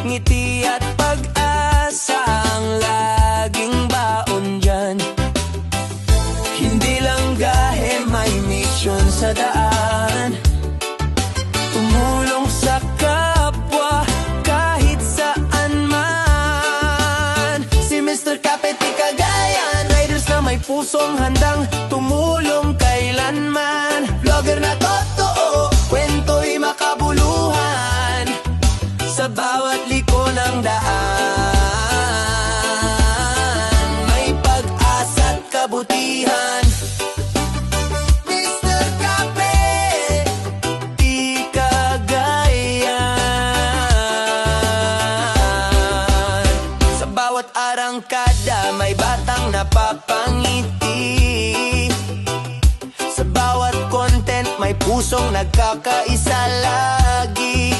ngiti at pag-asa ang laging baon dyan. Hindi lang gahe, may misyon sa daan, tumulong sa kapwa kahit saan man. Si Mr. Kapeti Cagayan, riders na may pusong handang tumulong kailanman. Vlogger na totoo, kwento'y makabuluhan sa bawat liko ng daan. May pag-asa't kabutihan. Mr. Kapeti Cagayan, sa bawat arangkada may batang napapangiti. Sa bawat content may pusong nagkakaisa lagi.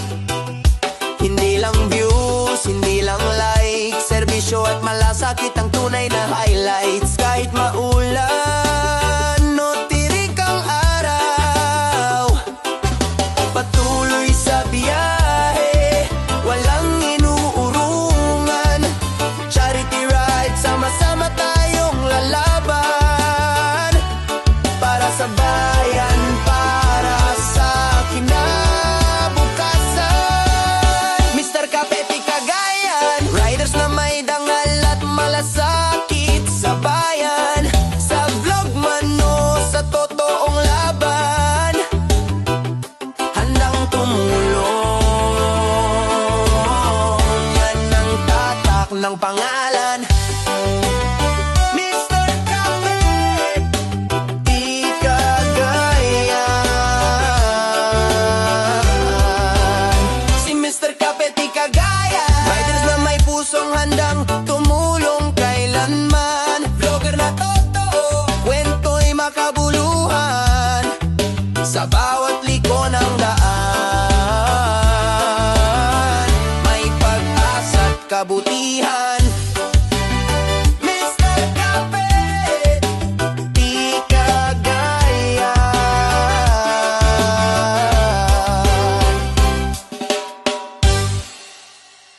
Hindi lang views, hindi lang likes, serbisyo at malasakit ang tunay na highlights. Kahit maulan o tirik ang araw, patuloy sa biyahe, walang inuurungan. Charity ride, sama-sama tayong lalaban para sa bayan, para sa kinabukasan. Mr. Kapeti Cagayan, riders na may dangal at malasakit sa bayan. Sa vlog man o sa totoong laban, handang tumulong. Yan ang tatak ng pangalan, Mr. Kapeti Cagayan. Si Mr. Kapeti Cagayan, riders na may pusong handang tumulong kailanman. Vlogger na totoo, kwento'y makabuluhan sa bawat liko ng daan. May pag-asa't kabutihan.